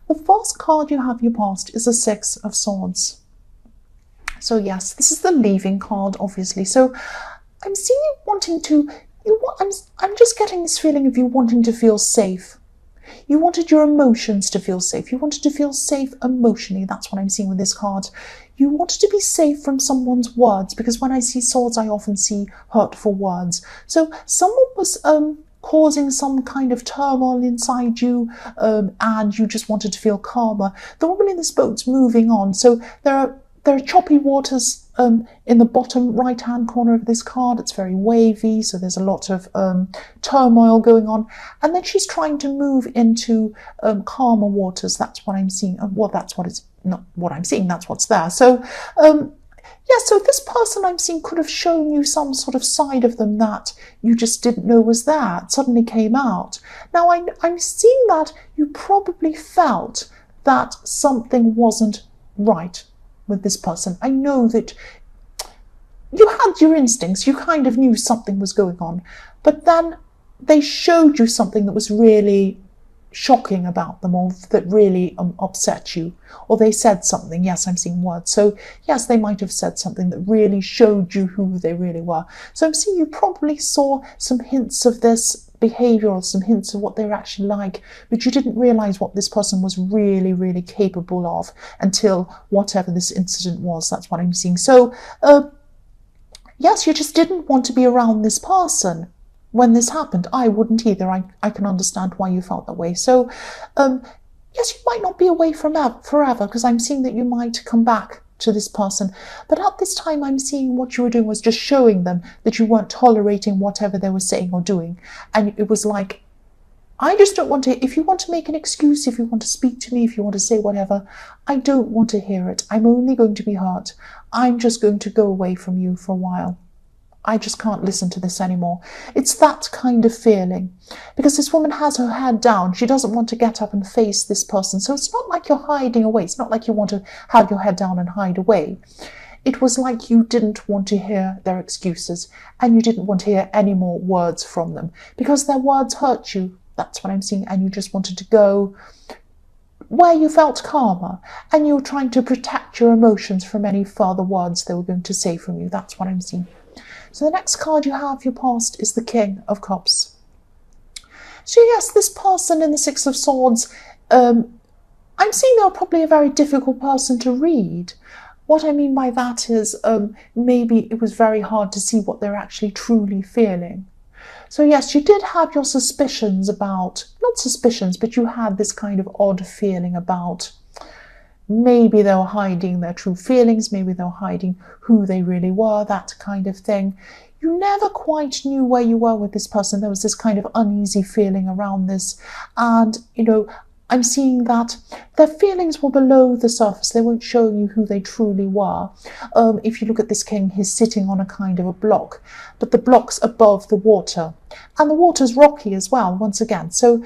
The first card you have your past is the Six of Swords. So yes, this is the leaving card, obviously. So I'm seeing you wanting to, I'm just getting this feeling of you wanting to feel safe. You wanted your emotions to feel safe. You wanted to feel safe emotionally. That's what I'm seeing with this card. You wanted to be safe from someone's words, because when I see swords, I often see hurtful words. So someone was causing some kind of turmoil inside you, and you just wanted to feel calmer. The woman in this boat's moving on. So there are choppy waters in the bottom right-hand corner of this card. It's very wavy, so there's a lot of turmoil going on. And then she's trying to move into calmer waters. That's what I'm seeing. Well, that's what it's not what I'm seeing. That's what's there. So, yeah, so this person I'm seeing could have shown you some sort of side of them that you just didn't know was there. It suddenly came out. Now, I'm seeing that you probably felt that something wasn't right with this person. I know that you had your instincts, you kind of knew something was going on, but then they showed you something that was really shocking about them, or that really upset you, or they said something. Yes, I'm seeing words. So yes, they might have said something that really showed you who they really were. So I'm seeing you probably saw some hints of this behavior, or some hints of what they're actually like, but you didn't realize what this person was really, really capable of until whatever this incident was. That's what I'm seeing. So yes, you just didn't want to be around this person when this happened. I wouldn't either. I can understand why you felt that way. So yes, you might not be away from forever, because I'm seeing that you might come back to this person. But at this time, I'm seeing what you were doing was just showing them that you weren't tolerating whatever they were saying or doing. And it was like, I just don't want to, if you want to make an excuse, if you want to speak to me, if you want to say whatever, I don't want to hear it. I'm only going to be hurt. I'm just going to go away from you for a while. I just can't listen to this anymore. It's that kind of feeling, because this woman has her head down. She doesn't want to get up and face this person. So it's not like you're hiding away. It's not like you want to have your head down and hide away. It was like you didn't want to hear their excuses, and you didn't want to hear any more words from them, because their words hurt you. That's what I'm seeing. And you just wanted to go where you felt calmer, and you were trying to protect your emotions from any further words they were going to say from you. That's what I'm seeing. So the next card you have, your past, is the King of Cups. So yes, this person in the Six of Swords, I'm seeing they're probably a very difficult person to read. What I mean by that is maybe it was very hard to see what they're actually truly feeling. So yes, you did have your suspicions about, not suspicions, but you had this kind of odd feeling about maybe they were hiding their true feelings, maybe they were hiding who they really were, that kind of thing. You never quite knew where you were with this person. There was this kind of uneasy feeling around this. And, you know, I'm seeing that their feelings were below the surface. They weren't showing you who they truly were. If you look at this king, he's sitting on a kind of a block, but the block's above the water. And the water's rocky as well, once again. So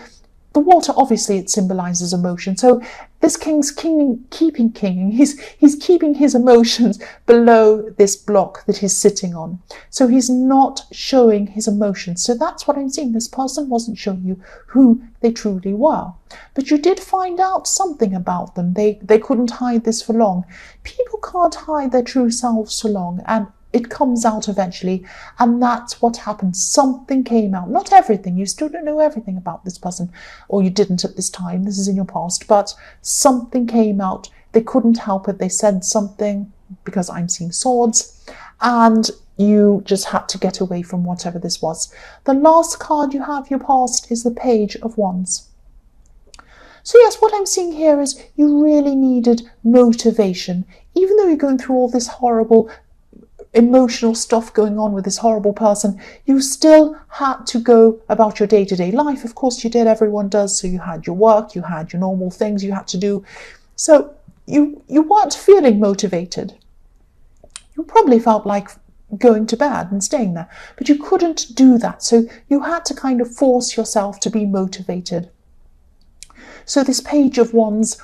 the water, obviously, it symbolizes emotion. So this king's keeping his emotions below this block that he's sitting on. So he's not showing his emotions. So that's what I'm seeing. This person wasn't showing you who they truly were. But you did find out something about them. They couldn't hide this for long. People can't hide their true selves for long. And it comes out eventually, and that's what happened. Something came out. Not everything. You still don't know everything about this person, or you didn't at this time. This is in your past. But something came out. They couldn't help it. They said something, because I'm seeing swords, and you just had to get away from whatever this was. The last card you have, your past, is the Page of Wands. So yes, what I'm seeing here is you really needed motivation. Even though you're going through all this horrible emotional stuff going on with this horrible person, you still had to go about your day-to-day life. Of course you did, everyone does. So you had your work, you had your normal things you had to do. So you weren't feeling motivated. You probably felt like going to bed and staying there, but you couldn't do that. So you had to kind of force yourself to be motivated. So this Page of Wands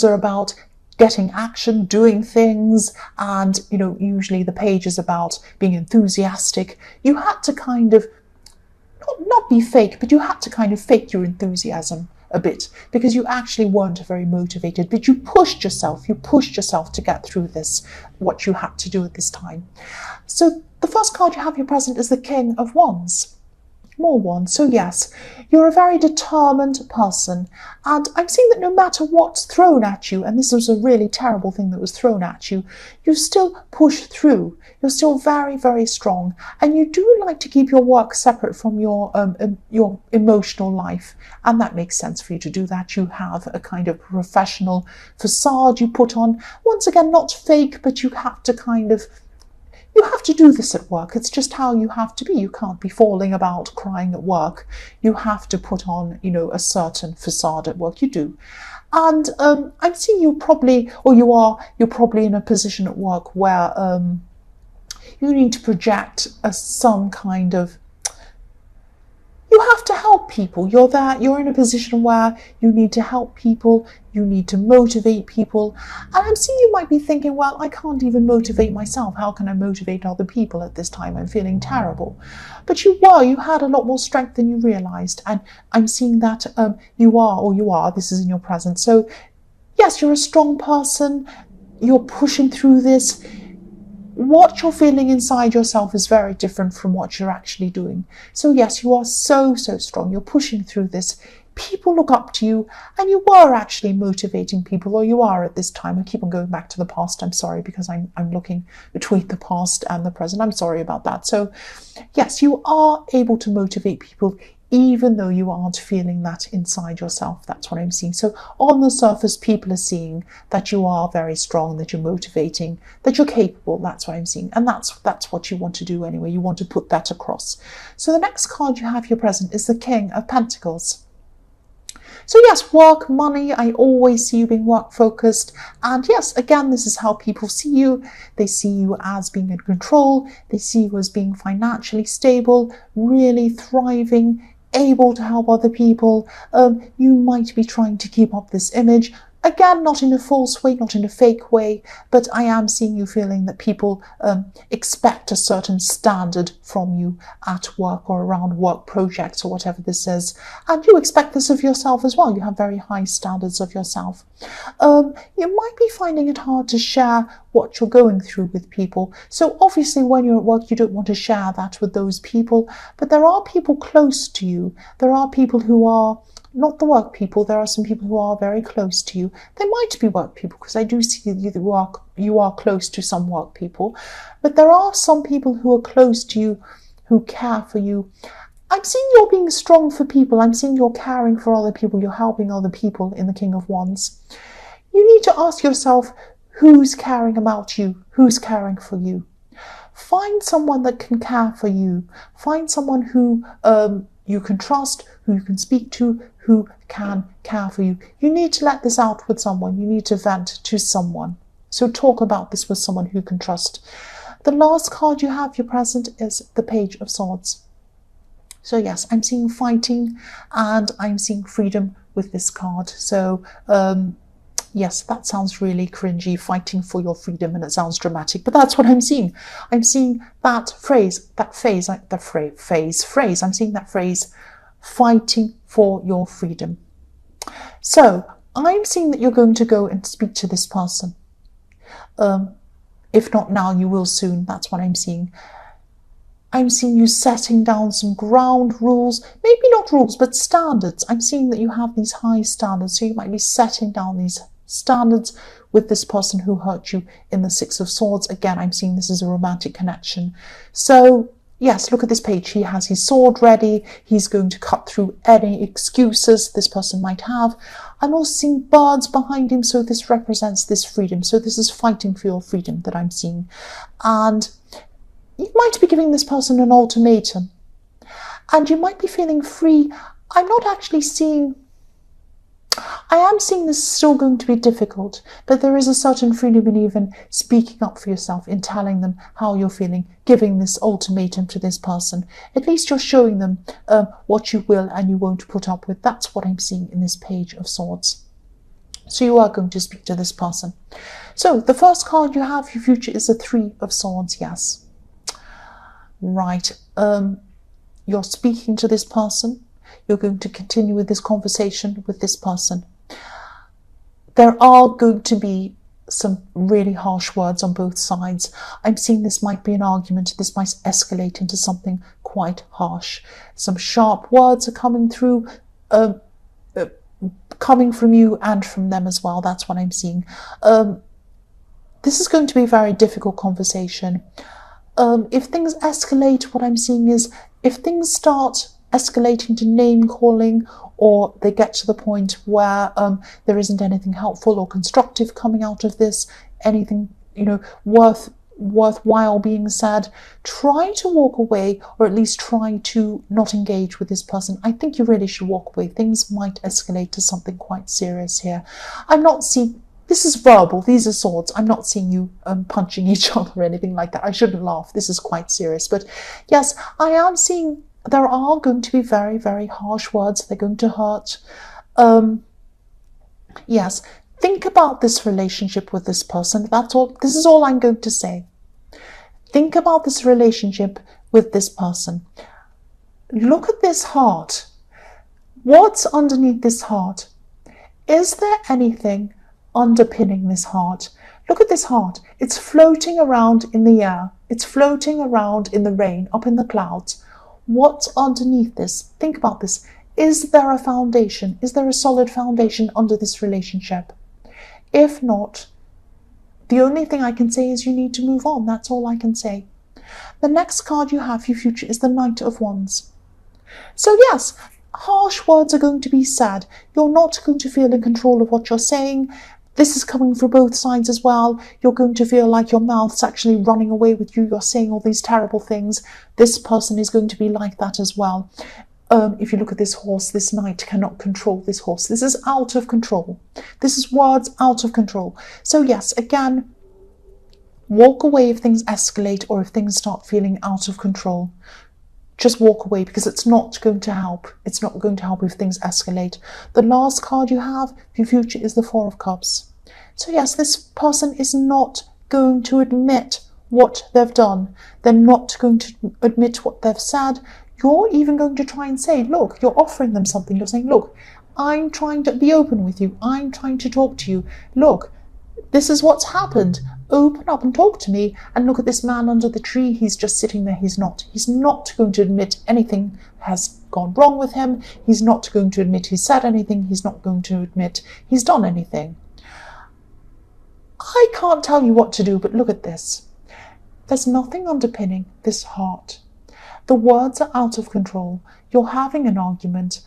are about getting action, doing things, and, you know, usually the page is about being enthusiastic. You had to kind of, not be fake, but you had to kind of fake your enthusiasm a bit because you actually weren't very motivated, but you pushed yourself to get through this, what you had to do at this time. So the first card you have your present is the King of Wands. More wands. So yes, you're a very determined person, and I'm seeing that no matter what's thrown at you, and this was a really terrible thing that was thrown at you, you still push through. You're still very, very strong, and you do like to keep your work separate from your emotional life, and that makes sense for you to do that. You have a kind of professional facade you put on. Once again, not fake, but you have to do this at work. It's just how you have to be. You can't be falling about crying at work. You have to put on, a certain facade at work. You do. And I'm seeing you're probably in a position at work where you need to project some kind of, you have to help people. You're in a position where you need to help people, you need to motivate people. And I'm seeing you might be thinking, well, I can't even motivate myself. How can I motivate other people at this time? I'm feeling terrible. But you had a lot more strength than you realized. And I'm seeing that you are, this is in your present. So yes, you're a strong person. You're pushing through this. What you're feeling inside yourself is very different from what you're actually doing. So yes, you are so, so strong. You're pushing through this. People look up to you, and you were actually motivating people, or you are at this time. I keep on going back to the past. I'm sorry, because I'm looking between the past and the present. I'm sorry about that. So yes, you are able to motivate people, even though you aren't feeling that inside yourself. That's what I'm seeing. So on the surface, people are seeing that you are very strong, that you're motivating, that you're capable. That's what I'm seeing. And that's what you want to do anyway. You want to put that across. So the next card you have here present is the King of Pentacles. So yes, work, money, I always see you being work focused. And yes, again, this is how people see you. They see you as being in control. They see you as being financially stable, really thriving, able to help other people. You might be trying to keep up this image. Again, not in a false way, not in a fake way, but I am seeing you feeling that people expect a certain standard from you at work or around work projects or whatever this is. And you expect this of yourself as well. You have very high standards of yourself. You might be finding it hard to share what you're going through with people. So obviously when you're at work, you don't want to share that with those people, but there are people close to you. There are people who are not the work people. There are some people who are very close to you. They might be work people, because I do see you are close to some work people, but there are some people who are close to you, who care for you. I'm seeing you're being strong for people. I'm seeing you're caring for other people. You're helping other people in the King of Wands. You need to ask yourself, who's caring about you? Who's caring for you? Find someone that can care for you. Find someone who you can trust, who you can speak to, who can care for you. You need to let this out with someone. You need to vent to someone. So talk about this with someone who can trust. The last card you have, your present, is the Page of Swords. So yes, I'm seeing fighting and I'm seeing freedom with this card. So yes, that sounds really cringy, fighting for your freedom, and it sounds dramatic, but that's what I'm seeing. I'm seeing that phrase, I'm seeing that phrase, fighting for your freedom. So I'm seeing that you're going to go and speak to this person. If not now, you will soon. That's what I'm seeing. I'm seeing you setting down some ground rules, maybe not rules, but standards. I'm seeing that you have these high standards, so you might be setting down these standards with this person who hurt you in the Six of Swords. Again, I'm seeing this as a romantic connection. So yes, look at this page. He has his sword ready. He's going to cut through any excuses this person might have. I'm also seeing birds behind him, so this represents this freedom. So this is fighting for your freedom that I'm seeing. And you might be giving this person an ultimatum, and you might be feeling free. I'm not actually seeing, I am seeing this is still going to be difficult, but there is a certain freedom in even speaking up for yourself, in telling them how you're feeling, giving this ultimatum to this person. At least you're showing them what you will and you won't put up with. That's what I'm seeing in this Page of Swords. So you are going to speak to this person. So the first card you have, your future, is the Three of Swords. Yes. Right. You're speaking to this person. you're going to continue with this conversation with this person. There are going to be some really harsh words on both sides. I'm seeing this might be an argument. This might escalate into something quite harsh. Some sharp words are coming through, coming from you and from them as well. That's what I'm seeing. This is going to be a very difficult conversation. If things escalate, what I'm seeing is if things start escalating to name calling, or they get to the point where there isn't anything helpful or constructive coming out of this, anything worthwhile being said, try to walk away, or at least try to not engage with this person. I think you really should walk away. Things might escalate to something quite serious here. I'm not seeing, this is verbal, these are swords. I'm not seeing you punching each other or anything like that. I shouldn't laugh. This is quite serious. But yes, I am seeing there are going to be very, very harsh words. They're going to hurt. Yes, think about this relationship with this person. That's all. This is all I'm going to say. Think about this relationship with this person. Look at this heart. What's underneath this heart? Is there anything underpinning this heart? Look at this heart. It's floating around in the air. It's floating around in the rain, up in the clouds. What's underneath this? Think about this. Is there a foundation? Is there a solid foundation under this relationship? If not, the only thing I can say is you need to move on. That's all I can say. The next card you have for your future is the Knight of Wands. So yes, harsh words are going to be said. You're not going to feel in control of what you're saying. This is coming from both sides as well. You're going to feel like your mouth's actually running away with you. You're saying all these terrible things. This person is going to be like that as well. If you look at this horse, this knight cannot control this horse. This is out of control. This is words out of control. So yes, again, walk away if things escalate or if things start feeling out of control. Just walk away, because it's not going to help. It's not going to help if things escalate. The last card you have for your future is the Four of Cups. So yes, this person is not going to admit what they've done. They're not going to admit what they've said. You're even going to try and say, look, you're offering them something. You're saying, look, I'm trying to be open with you. I'm trying to talk to you. Look, this is what's happened. Open up and talk to me. And look at this man under the tree. He's just sitting there. He's not going to admit anything has gone wrong with him. He's not going to admit he's said anything. He's not going to admit he's done anything. I can't tell you what to do, but look at this. There's nothing underpinning this heart. The words are out of control. You're having an argument.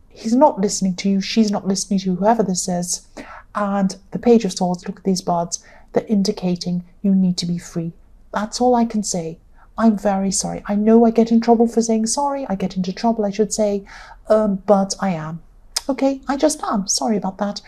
He's not listening to you. She's not listening to you, whoever this is. And the Page of Swords, look at these birds. They're indicating you need to be free. That's all I can say. I'm very sorry. I know I get in trouble for saying sorry. I get into trouble, I should say. But I am. Okay, I just am. Sorry about that.